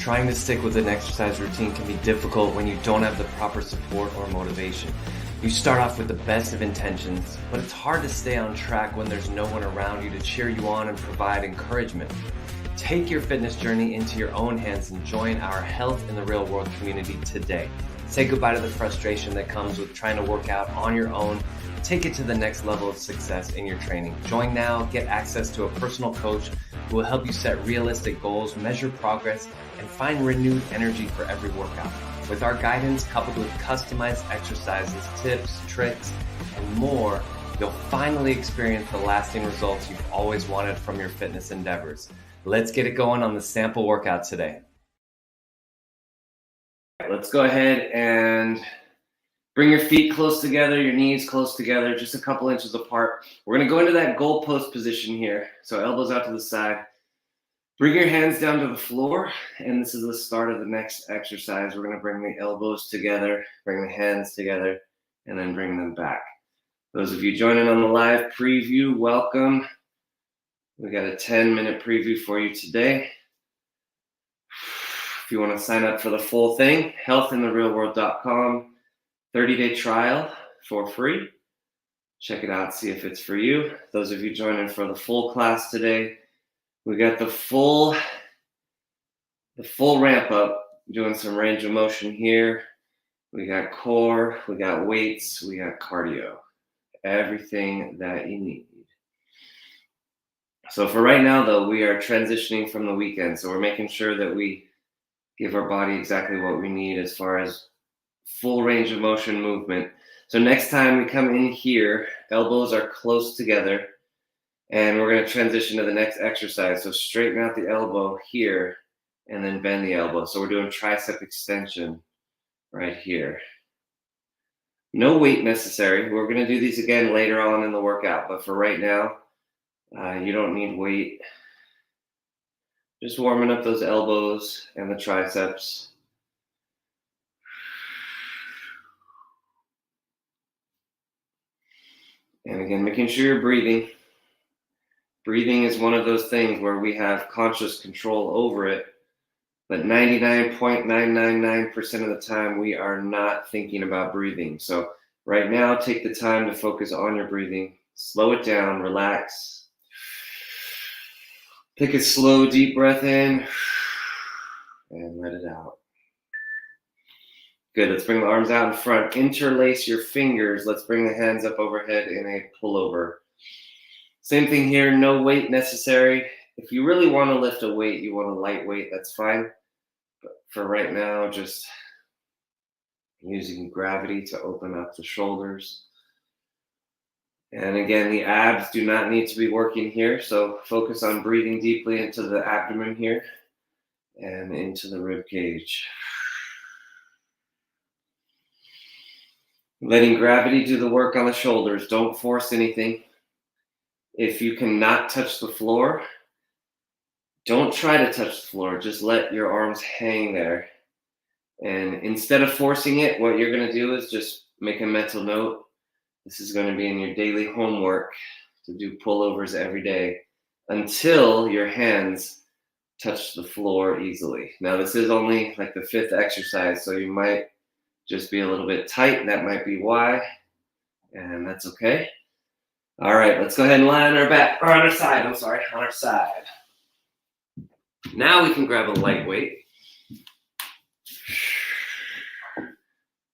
Trying to stick with an exercise routine can be difficult when you don't have the proper support or motivation. You start off with the best of intentions, but it's hard to stay on track when there's no one around you to cheer you on and provide encouragement. Take your fitness journey into your own hands and join our Health in the Real World community today. Say goodbye to the frustration that comes with trying to work out on your own. Take it to the next level of success in your training. Join now, get access to a personal coach who will help you set realistic goals, measure progress, and find renewed energy for every workout. With our guidance coupled with customized exercises, tips, tricks, and more, you'll finally experience the lasting results you've always wanted from your fitness endeavors. Let's get it going on the sample workout today. Let's go ahead and bring your feet close together, your knees close together, just a couple inches apart. We're going to go into that goalpost position here. So elbows out to the side. Bring your hands down to the floor, and this is the start of the next exercise. We're going to bring the elbows together, bring the hands together, and then bring them back. Those of you joining on the live preview, welcome. We got a 10-minute preview for you today. If you want to sign up for the full thing, healthintherealworld.com, 30-day trial for free. Check it out, see if it's for you. Those of you joining for the full class today, we got the full ramp up, doing some range of motion here. We got core, we got weights, we got cardio. Everything that you need. So for right now, though, we are transitioning from the weekend. So we're making sure that we give our body exactly what we need as far as full range of motion movement. So next time we come in here, elbows are close together, and we're going to transition to the next exercise. So straighten out the elbow here and then bend the elbow. So we're doing tricep extension right here. No weight necessary. We're going to do these again later on in the workout, but for right now, you don't need weight. Just warming up those elbows and the triceps. And again, making sure you're breathing. Breathing is one of those things where we have conscious control over it, but 99.999% of the time we are not thinking about breathing. So right now, take the time to focus on your breathing. Slow it down, relax. Take a slow, deep breath in and let it out. Good, let's bring the arms out in front. Interlace your fingers. Let's bring the hands up overhead in a pullover. Same thing here, no weight necessary. If you really want to lift a weight, you want a light weight, that's fine. But for right now, just using gravity to open up the shoulders. And again, the abs do not need to be working here, so focus on breathing deeply into the abdomen here and into the rib cage. Letting gravity do the work on the shoulders. Don't force anything. If you cannot touch the floor, don't try to touch the floor. Just let your arms hang there. And instead of forcing it, what you're going to do is just make a mental note. This is going to be in your daily homework to do pullovers every day until your hands touch the floor easily. Now, this is only like the 5th exercise, so you might just be a little bit tight. That might be why, and that's okay. All right, let's go ahead and lie on our back, or on our side, on our side. Now we can grab a light weight.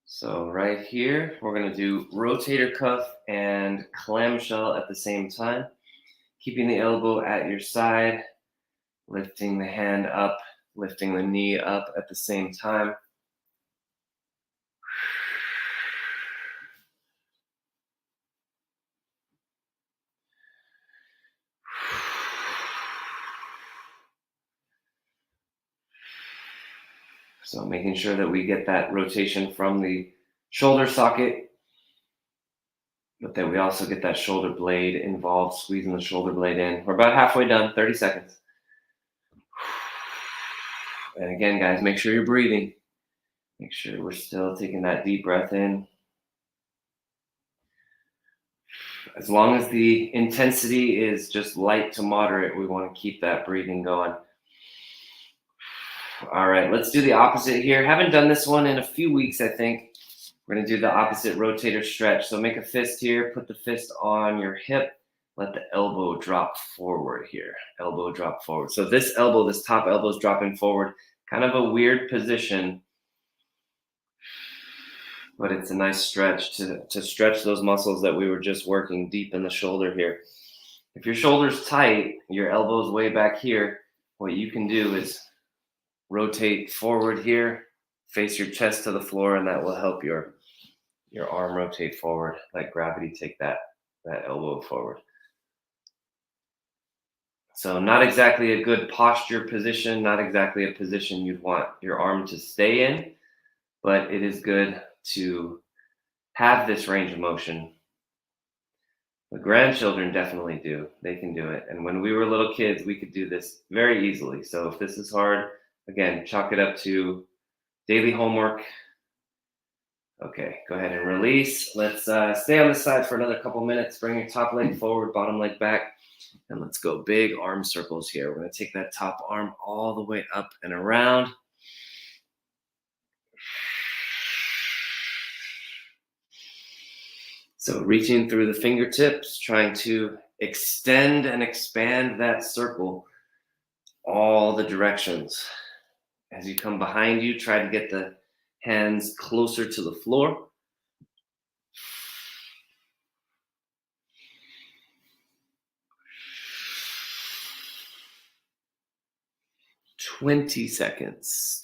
So right here, we're going to do rotator cuff and clamshell at the same time. Keeping the elbow at your side, lifting the hand up, lifting the knee up at the same time. So making sure that we get that rotation from the shoulder socket, but that we also get that shoulder blade involved, squeezing the shoulder blade in. We're about halfway done, 30 seconds. And again, guys, make sure you're breathing. Make sure we're still taking that deep breath in. As long as the intensity is just light to moderate, we want to keep that breathing going. All right, let's do the opposite here. Haven't done this one in a few weeks, I think. We're going to do the opposite rotator stretch. So make a fist here, put the fist on your hip, let the elbow drop forward here. Elbow drop forward. So this elbow, this top elbow is dropping forward. Kind of a weird position, but it's a nice stretch to stretch those muscles that we were just working deep in the shoulder here. If your shoulder's tight, your elbow's way back here, what you can do is rotate forward here, face your chest to the floor, and that will help your arm rotate forward. Let gravity take that elbow forward. So not exactly a good posture position, not exactly a position you'd want your arm to stay in, but it is good to have this range of motion. The grandchildren definitely do. They can do it. And when we were little kids, we could do this very easily. So if this is hard, again, chalk it up to daily homework. Okay, go ahead and release. Let's stay on this side for another couple minutes. Bring your top leg forward, bottom leg back. And let's go big arm circles here. We're going to take that top arm all the way up and around. So reaching through the fingertips, trying to extend and expand that circle all the directions. As you come behind you, try to get the hands closer to the floor. Twenty seconds.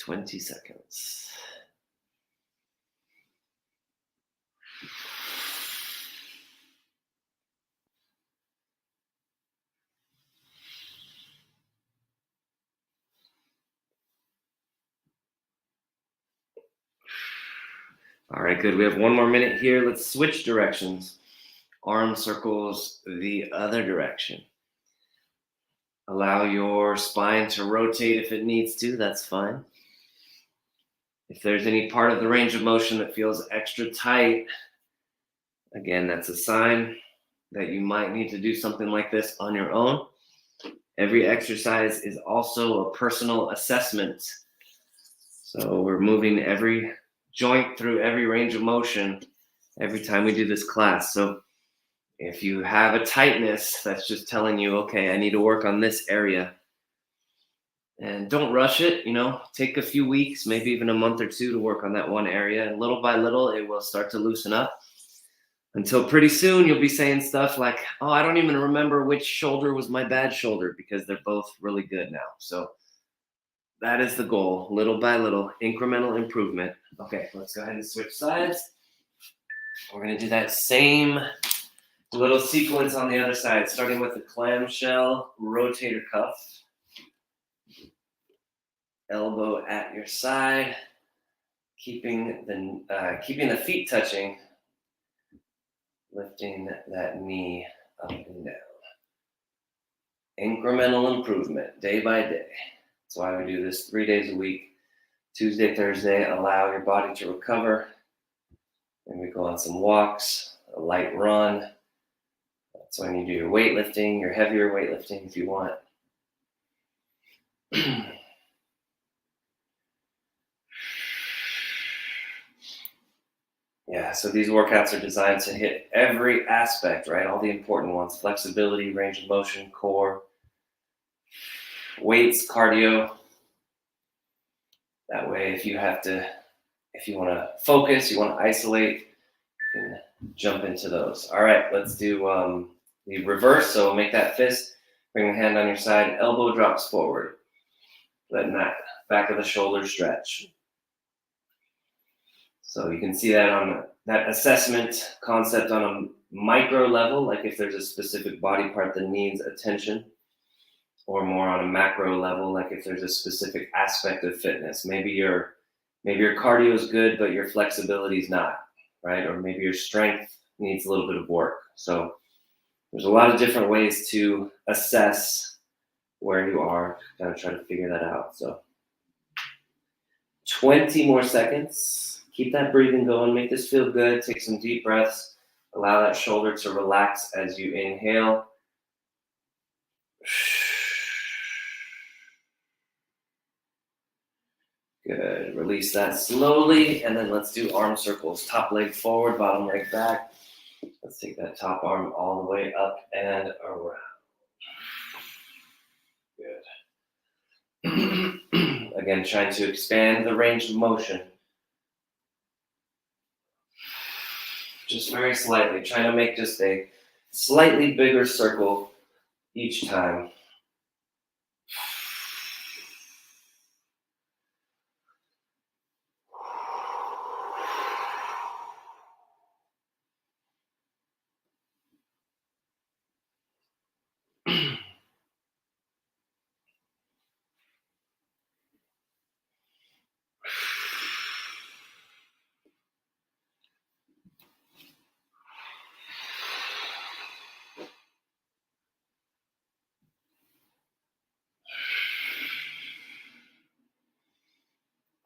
All right, good. We have one more minute here. Let's switch directions. Arm circles the other direction. Allow your spine to rotate if it needs to. That's fine. If there's any part of the range of motion that feels extra tight, again, that's a sign that you might need to do something like this on your own. Every exercise is also a personal assessment. So we're moving every joint through every range of motion every time we do this class. So if you have a tightness, that's just telling you, okay, I need to work on this area. And don't rush it, take a few weeks, maybe even a month or two to work on that one area. And little by little, it will start to loosen up until pretty soon you'll be saying stuff like, oh, I don't even remember which shoulder was my bad shoulder because they're both really good now. So that is the goal, little by little, incremental improvement. Okay, let's go ahead and switch sides. We're going to do that same little sequence on the other side, starting with the clamshell rotator cuff. Elbow at your side, keeping the feet touching, lifting that knee up and down. Incremental improvement, day by day. That's why we do this 3 days a week. Tuesday, Thursday, allow your body to recover. And we go on some walks, a light run. That's when you do your weightlifting, your heavier weightlifting if you want. Yeah, so these workouts are designed to hit every aspect, right? All the important ones: flexibility, range of motion, core, weights, cardio. That way, if you want to focus, you want to isolate, you can jump into those. All right, let's do the reverse. So make that fist, bring the hand on your side, elbow drops forward. Letting that back of the shoulder stretch. So you can see that on that assessment concept on a micro level, like if there's a specific body part that needs attention, or more on a macro level, like if there's a specific aspect of fitness. Maybe your cardio is good, but your flexibility is not, right? Or maybe your strength needs a little bit of work. So there's a lot of different ways to assess where you are, kind of try to figure that out. So 20 more seconds. Keep that breathing going. Make this feel good. Take some deep breaths. Allow that shoulder to relax as you inhale. Good. Release that slowly, and then let's do arm circles. Top leg forward, bottom leg back. Let's take that top arm all the way up and around. Good. Again, trying to expand the range of motion. Just very slightly. Trying to make just a slightly bigger circle each time.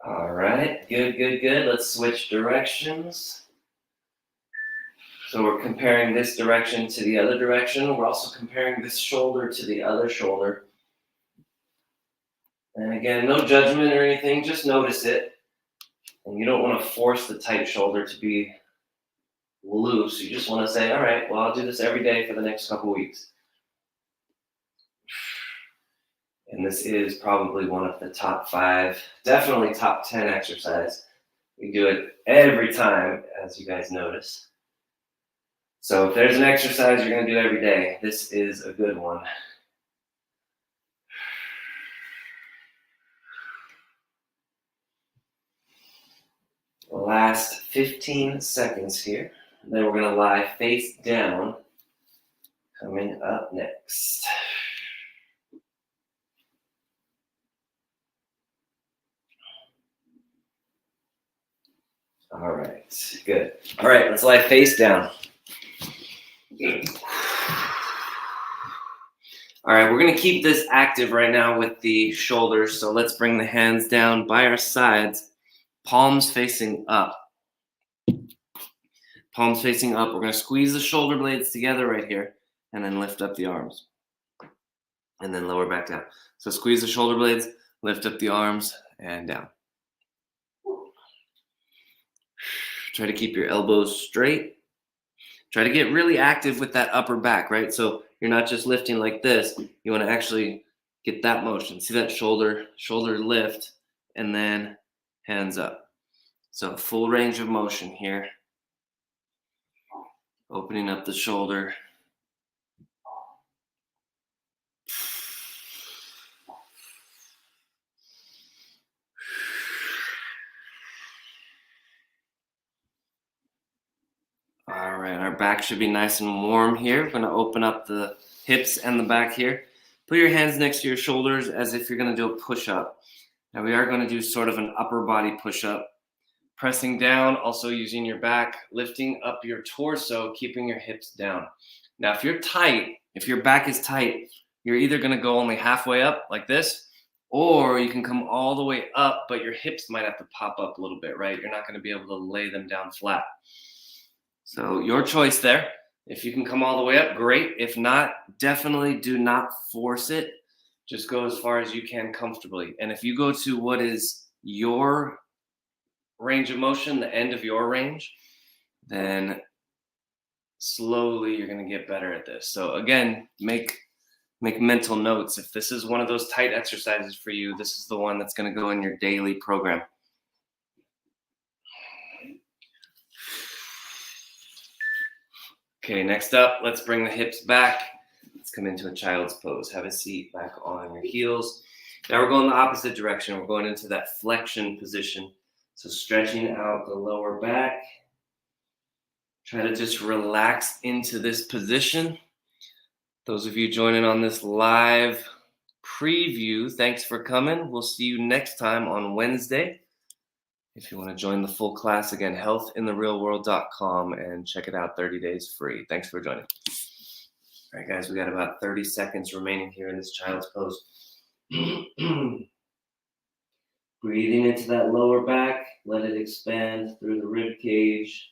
All right, good. Let's switch directions. So we're comparing this direction to the other direction. We're also comparing this shoulder to the other shoulder. And again, no judgment or anything, just notice it. And you don't want to force the tight shoulder to be loose. You just want to say, all right, well, I'll do this every day for the next couple weeks. And this is probably one of the top 5, definitely top 10 exercise. We do it every time, as you guys notice. So if there's an exercise you're going to do every day, this is a good one. Last 15 seconds here. And then we're going to lie face down. Coming up next. All right, good. All right, let's lie face down. All right, we're going to keep this active right now with the shoulders. So let's bring the hands down by our sides, palms facing up. Palms facing up. We're going to squeeze the shoulder blades together right here and then lift up the arms. And then lower back down. So squeeze the shoulder blades, lift up the arms, and down. Try to keep your elbows straight. Try to get really active with that upper back, right? So you're not just lifting like this. You want to actually get that motion. See that shoulder lift, and then hands up. So full range of motion here. Opening up the shoulder. All right, our back should be nice and warm here. We're going to open up the hips and the back here. Put your hands next to your shoulders as if you're going to do a push-up. Now we are going to do sort of an upper body push-up. Pressing down, also using your back, lifting up your torso, keeping your hips down. Now if you're tight, if your back is tight, you're either going to go only halfway up like this, or you can come all the way up, but your hips might have to pop up a little bit, right? You're not going to be able to lay them down flat. So your choice there. If you can come all the way up, great. If not, definitely do not force it. Just go as far as you can comfortably. And if you go to what is your range of motion, the end of your range, then slowly you're going to get better at this. So again, make mental notes. If this is one of those tight exercises for you, this is the one that's going to go in your daily program. Okay, next up, let's bring the hips back. Let's come into a child's pose. Have a seat back on your heels. Now we're going the opposite direction. We're going into that flexion position. So stretching out the lower back. Try to just relax into this position. Those of you joining on this live preview, thanks for coming. We'll see you next time on Wednesday. If you want to join the full class, again, healthintherealworld.com and check it out, 30 days free. Thanks for joining. All right, guys, we got about 30 seconds remaining here in this child's pose. Breathing into that lower back, let it expand through the rib cage.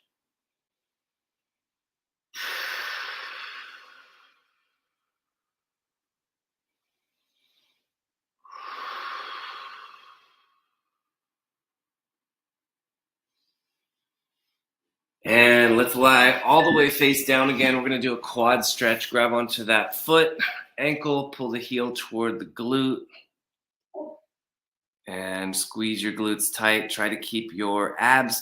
And let's lie all the way face down again. We're gonna do a quad stretch. Grab onto that foot, ankle, pull the heel toward the glute, and squeeze your glutes tight. Try to keep your abs